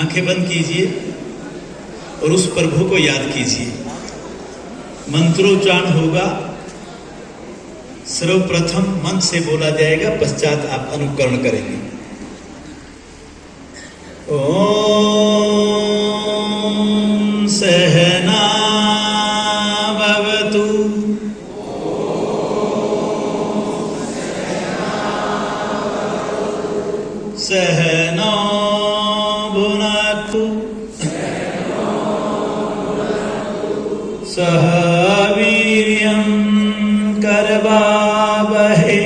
आंखें बंद कीजिए और उस प्रभु को याद कीजिए। मंत्रोच्चारण होगा, सर्वप्रथम मन से बोला जाएगा, पश्चात आप अनुकरण करेंगे। ओम सहना भवतु सहनो भुनक्तु सह वीर्यं करवावहै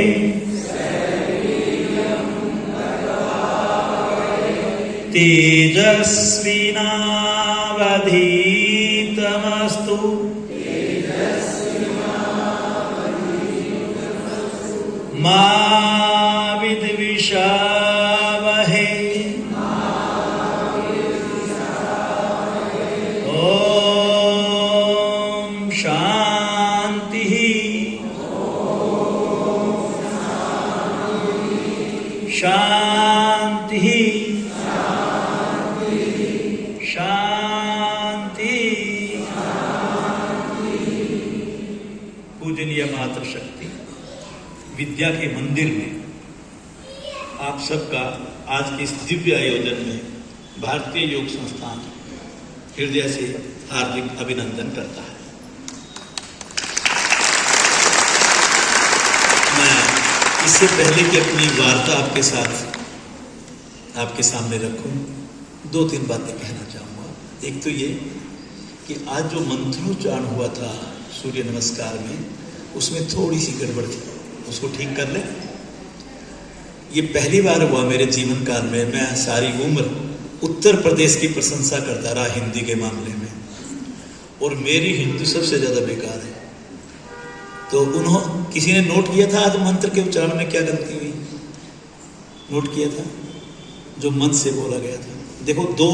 तेजस्विनावधीतमस्तु मा विद्विषावहै। ओम शांति शांति शांति। पूजनीय मातृशक्ति विद्या के मंदिर में आप सबका आज के इस दिव्य आयोजन में भारतीय योग संस्थान हृदय से हार्दिक अभिनंदन करता है। मैं इससे पहले कि अपनी वार्ता आपके साथ आपके सामने रखूं, 2-3 बातें कहना चाहूँगा। एक तो ये कि आज जो मंत्रोच्चारण हुआ था सूर्य नमस्कार में, उसमें थोड़ी सी गड़बड़ थी, उसको ठीक कर ले। ये पहली बार हुआ मेरे जीवन काल में, मैं सारी उम्र उत्तर प्रदेश की प्रशंसा करता रहा हिंदी के मामले में, और मेरी हिंदी सबसे ज़्यादा बेकार है। तो किसी ने नोट किया था आज मंत्र के उच्चारण में क्या गलती हुई? नोट किया था जो मन से बोला गया था। देखो 2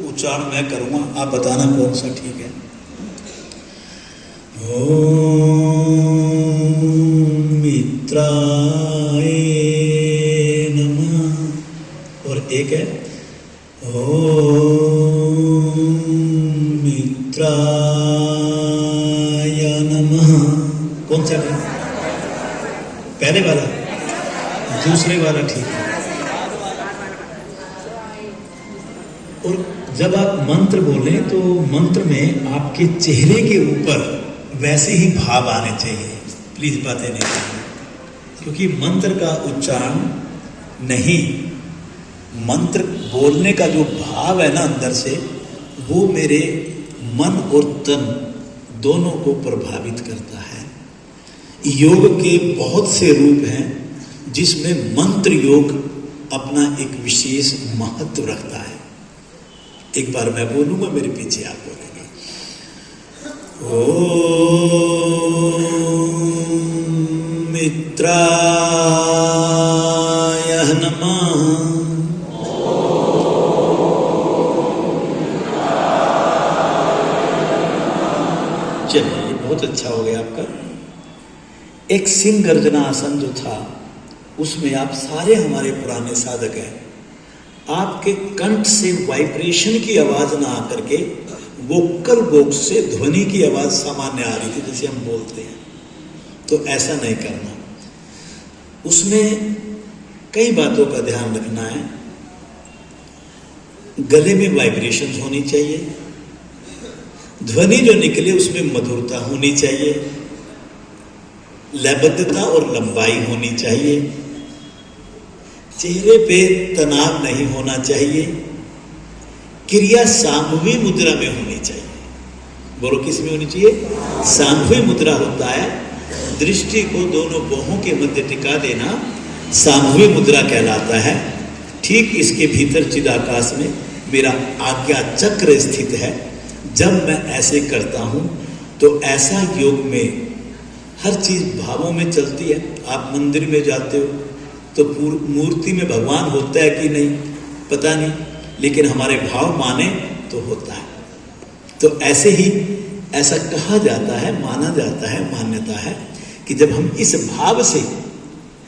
उच्चारण मैं करूँगा, आप बताना कौन सा ठीक है। ओम मित्राय नमः, और एक है ओम मित्राय नमः। कौन सा ठीक? पहले वाला? दूसरे वाला ठीक है। और जब आप मंत्र बोलें तो मंत्र में आपके चेहरे के ऊपर वैसे ही भाव आने चाहिए। प्लीज बातें नहीं करना, क्योंकि मंत्र का उच्चारण नहीं, मंत्र बोलने का जो भाव है ना अंदर से, वो मेरे मन और तन दोनों को प्रभावित करता है। योग के बहुत से रूप हैं जिसमें मंत्र योग अपना एक विशेष महत्व रखता है। एक बार मैं बोलूंगा, मेरे पीछे आप बोलेंगे। ओम मित्राय नमः। चलिए, बहुत अच्छा हो गया आपका। एक सिंह गर्जना आसन जो था, उसमें आप सारे हमारे पुराने साधक हैं, आपके कंठ से वाइब्रेशन की आवाज ना आकर के वोकल बॉक्स से ध्वनि की आवाज सामान्य आ रही थी, जैसे हम बोलते हैं। तो ऐसा नहीं करना, उसमें कई बातों का ध्यान रखना है। गले में वाइब्रेशन होनी चाहिए, ध्वनि जो निकले उसमें मधुरता होनी चाहिए, लयबद्धता और लंबाई होनी चाहिए, चेहरे पे तनाव नहीं होना चाहिए, क्रिया सामूहिक मुद्रा में होनी चाहिए। बोलो किस में होनी चाहिए? सामूहिक मुद्रा होता है, दृष्टि को दोनों बाहों के मध्य टिका देना सामूहिक मुद्रा कहलाता है। ठीक इसके भीतर चिदाकाश में मेरा आज्ञा चक्र स्थित है। जब मैं ऐसे करता हूँ तो ऐसा योग में हर चीज भावों में चलती है। आप मंदिर में जाते हो तो मूर्ति में भगवान होता है कि नहीं पता नहीं, लेकिन हमारे भाव माने तो होता है। तो ऐसे ही ऐसा कहा जाता है, माना जाता है, मान्यता है कि जब हम इस भाव से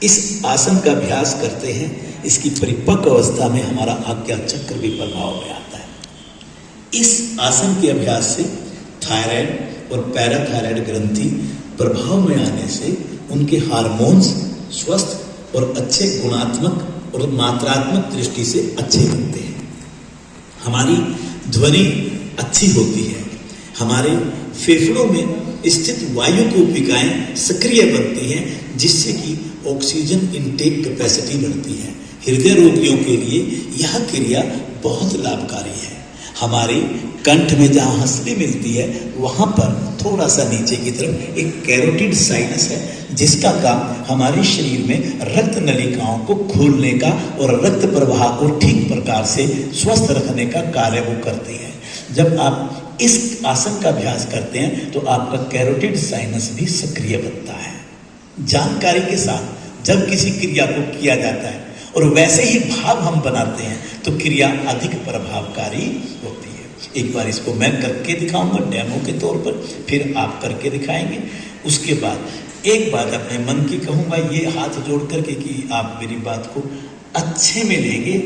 इस आसन का अभ्यास करते हैं, इसकी परिपक्व अवस्था में हमारा आज्ञा चक्र भी प्रभाव में आता है। इस आसन के अभ्यास से थायराइड और पैराथायराइड ग्रंथि प्रभाव में आने से उनके हार्मोन्स स्वस्थ और अच्छे गुणात्मक और मात्रात्मक दृष्टि से अच्छे बनते हैं। हमारी ध्वनि अच्छी होती है, हमारे फेफड़ों में स्थित वायु कोशिकाएं सक्रिय बनती हैं, जिससे कि ऑक्सीजन इनटेक कैपेसिटी बढ़ती है। हृदय रोगियों के लिए यह क्रिया बहुत लाभकारी है। हमारे कंठ में जहाँ हंसली मिलती है वहाँ पर थोड़ा सा नीचे की तरफ एक कैरोटिड साइनस है, जिसका काम हमारे शरीर में रक्त नलिकाओं को खोलने का और रक्त प्रवाह को ठीक प्रकार से स्वस्थ रखने का कार्य वो करती है। जब आप इस आसन का अभ्यास करते हैं तो आपका कैरोटिड साइनस भी सक्रिय बनता है। जानकारी के साथ जब किसी क्रिया को किया जाता है और वैसे ही भाव हम बनाते हैं तो क्रिया अधिक प्रभावकारी होती है। एक बार इसको मैं करके दिखाऊंगा डेमो के तौर पर, फिर आप करके दिखाएंगे। उसके बाद एक बात अपने मन की कहूँगा, ये हाथ जोड़ करके कि आप मेरी बात को अच्छे में लेंगे,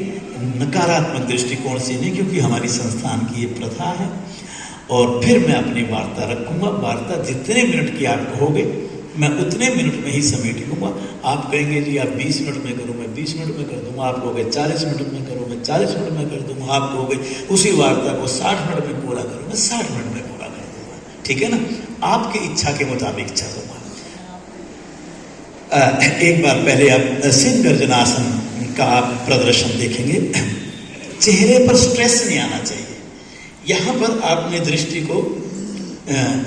नकारात्मक दृष्टिकोण से नहीं, क्योंकि हमारी संस्थान की ये प्रथा है। और फिर मैं अपनी वार्ता रखूँगा। वार्ता जितने मिनट की आप कहोगे मैं उतने मिनट में ही समेट लूँगा। आप कहेंगे जी आप 20 मिनट में करो, मैं 20 मिनट में कर दूँगा। आप कहोगे 40 मिनट में करो, मैं 40 मिनट में कर दूँगा। आप कहोगे उसी वार्ता को 60 मिनट में पूरा करो, मैं 60 मिनट में पूरा कर दूँगा। ठीक है ना? आपकी इच्छा के मुताबिक चलूँगा। एक बार पहले आप सिंह गर्जनासन का आप प्रदर्शन देखेंगे। चेहरे पर स्ट्रेस नहीं आना चाहिए। यहाँ पर आपने दृष्टि को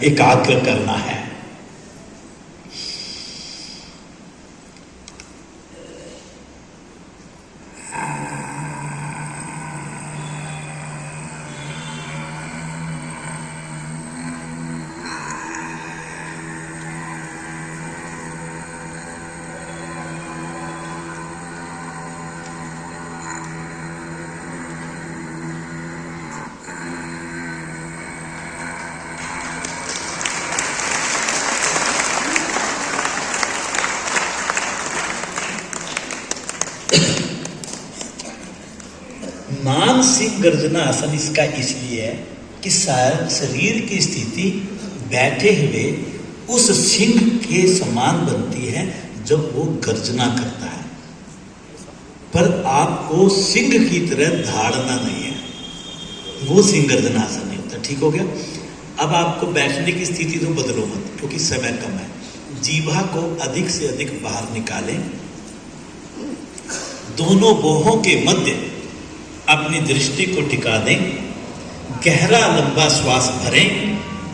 एकाग्र करना है। मानसिक गर्जना आसन इसका इसलिए है कि शरीर की स्थिति बैठे हुए उस सिंह के समान बनती है जब वो गर्जना करता है, पर आपको सिंह की तरह धाड़ना नहीं है। वो सिंह गर्जना आसन नहीं होता। ठीक हो गया? अब आपको बैठने की स्थिति तो बदलो मत, क्योंकि समय कम है। जीभा को अधिक से अधिक बाहर निकालें। दोनों बाहों के मध्य अपनी दृष्टि को टिका दें। गहरा लंबा श्वास भरें।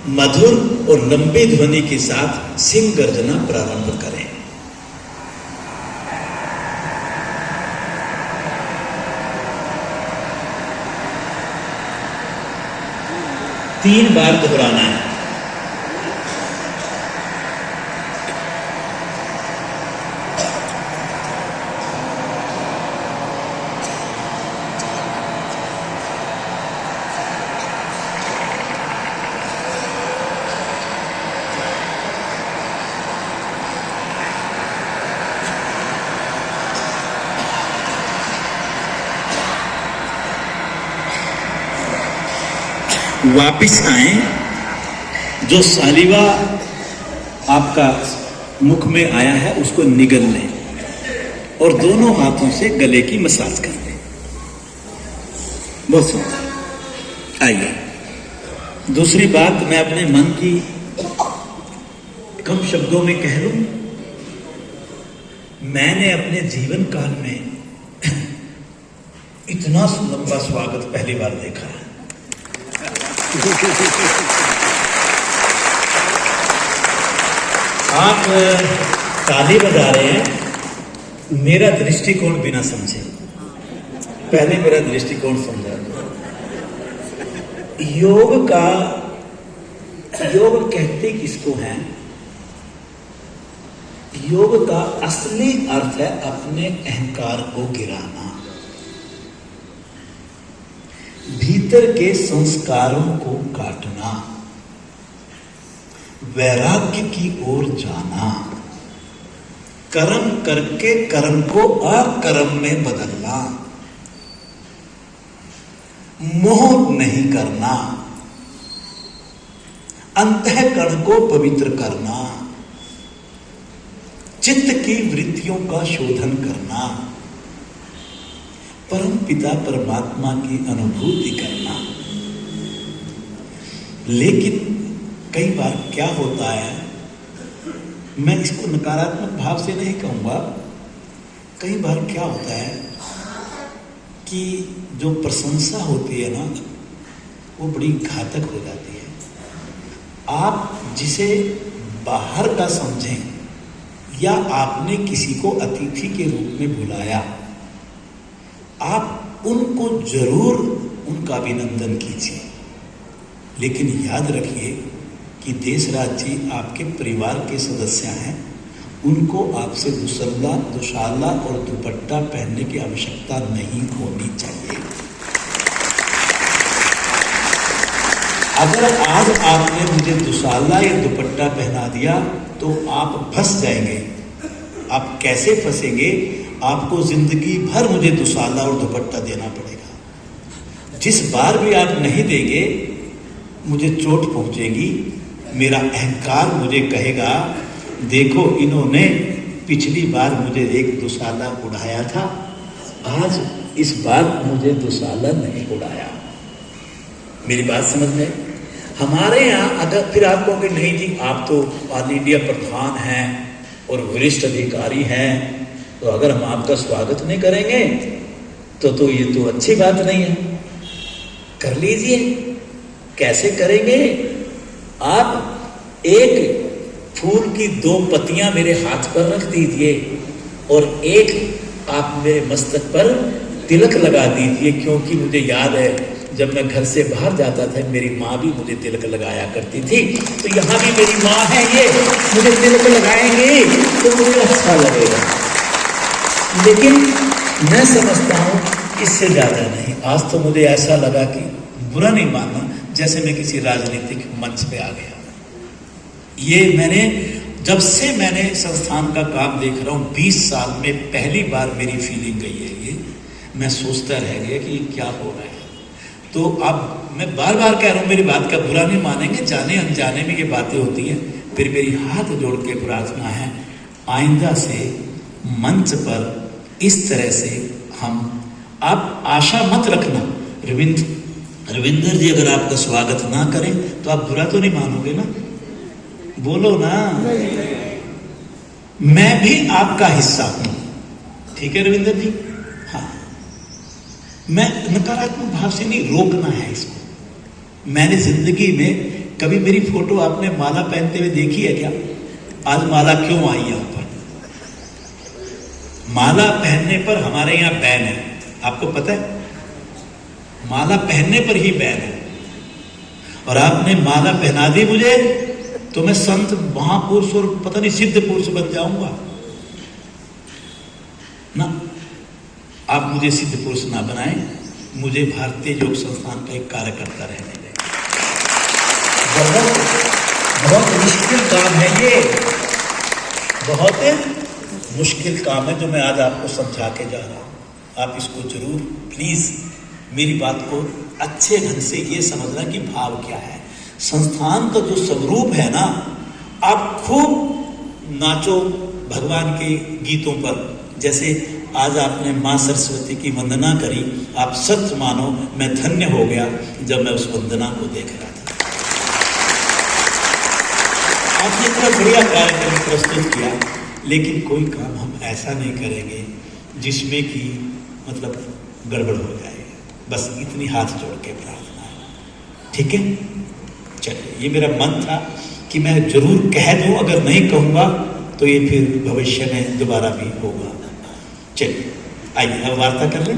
मधुर और लंबी ध्वनि के साथ सिंह गर्जना प्रारंभ करें। तीन बार दोहराना है। वापिस आए। जो सालिवा आपका मुख में आया है उसको निगल लें और दोनों हाथों से गले की मसाज कर लें। बहुत सुंदर। आइए दूसरी बात मैं अपने मन की कम शब्दों में कह लूं। मैंने अपने जीवन काल में इतना लंबा स्वागत पहली बार देखा है। आप ताली बजा रहे हैं, मेरा दृष्टिकोण बिना समझे। पहले मेरा दृष्टिकोण समझा। योग कहते किसको है? योग का असली अर्थ है अपने अहंकार को गिराना, भीतर के संस्कारों को काटना, वैराग्य की ओर जाना, कर्म करके कर्म को अकर्म में बदलना। मोह नहीं करना, अंतःकरण को पवित्र करना, चित्त की वृत्तियों का शोधन करना, परम पिता परमात्मा की अनुभूति करना। लेकिन कई बार क्या होता है, मैं इसको नकारात्मक भाव से नहीं कहूंगा, कई बार क्या होता है कि जो प्रशंसा होती है ना, वो बड़ी घातक हो जाती है। आप जिसे बाहर का समझें या आपने किसी को अतिथि के रूप में बुलाया, आप उनको जरूर उनका अभिनंदन कीजिए, लेकिन याद रखिए कि देशराज जी आपके परिवार के सदस्य हैं, उनको आपसे दुशाला और दुपट्टा पहनने की आवश्यकता नहीं होनी चाहिए। अगर आज आपने मुझे दुशाला या दुपट्टा पहना दिया तो आप फंस जाएंगे। आप कैसे फंसेंगे? आपको जिंदगी भर मुझे दुशाला और दुपट्टा देना पड़ेगा। जिस बार भी आप नहीं देंगे मुझे चोट पहुंचेगी, मेरा अहंकार मुझे कहेगा देखो इन्होंने पिछली बार मुझे एक दुशाला उड़ाया था, आज इस बार मुझे दुशाला नहीं उड़ाया। मेरी बात समझ में? हमारे यहाँ अगर फिर आप कहोगे नहीं जी आप तो ऑल इंडिया प्रधान हैं और वरिष्ठ अधिकारी हैं, तो अगर हम आपका स्वागत नहीं करेंगे तो ये तो अच्छी बात नहीं है। कर लीजिए। कैसे करेंगे? आप एक फूल की 2 पत्तियां मेरे हाथ पर रख दीजिए और एक आप मेरे मस्तक पर तिलक लगा दीजिए, क्योंकि मुझे याद है जब मैं घर से बाहर जाता था मेरी माँ भी मुझे तिलक लगाया करती थी, तो यहाँ भी मेरी माँ है, ये मुझे तिलक लगाएंगे तो मुझे अच्छा लगेगा। लेकिन मैं समझता हूँ इससे ज्यादा नहीं। आज तो मुझे ऐसा लगा कि बुरा नहीं मानना, जैसे मैं किसी राजनीतिक मंच पे आ गया। ये मैंने जब से मैंने संस्थान का काम देख रहा हूँ 20 साल में पहली बार मेरी फीलिंग गई है। ये मैं सोचता रह गया कि ये क्या हो रहा है। तो अब मैं बार बार कह रहा हूँ, मेरी बात का बुरा नहीं मानेंगे, जाने अनजाने में ये बातें होती हैं। फिर मेरी हाथ जोड़ के प्रार्थना है, आइंदा से मंच पर इस तरह से हम, आप आशा मत रखना रविंदर जी अगर आपका स्वागत ना करें तो आप बुरा तो नहीं मानोगे ना? बोलो ना। मैं भी आपका हिस्सा हूं, ठीक है रविंदर जी? हाँ, मैं नकारात्मक भाव से नहीं, रोकना है इसको। मैंने जिंदगी में कभी मेरी फोटो आपने माला पहनते हुए देखी है क्या? आज माला क्यों आई यहां पर? माला पहनने पर हमारे यहां बैन है, आपको पता है? माला पहनने पर ही बैन है। और आपने माला पहना दी मुझे तो मैं संत महापुरुष और पता नहीं सिद्ध पुरुष बन जाऊंगा ना। आप मुझे सिद्ध पुरुष ना बनाएं, मुझे भारतीय योग संस्थान का एक कार्यकर्ता रहने दें। बहुत मुश्किल काम है ये, बहुत मुश्किल काम है जो मैं आज आपको समझा के जा रहा हूं। आप इसको जरूर प्लीज मेरी बात को अच्छे ढंग से ये समझना कि भाव क्या है। संस्थान का जो स्वरूप है ना, आप खूब नाचो भगवान के गीतों पर, जैसे आज आपने माँ सरस्वती की वंदना करी। आप सच मानो मैं धन्य हो गया जब मैं उस वंदना को देख रहा था। आपने इतना बढ़िया कार्यक्रम प्रस्तुत किया, लेकिन कोई काम हम ऐसा नहीं करेंगे जिसमें कि मतलब गड़बड़ हो जाए। बस इतनी हाथ जोड़ के प्रार्थना है, ठीक है? चलिए, ये मेरा मन था कि मैं जरूर कह दूं, अगर नहीं कहूंगा तो ये फिर भविष्य में दोबारा भी होगा। चलिए आइए अब वार्ता कर लें।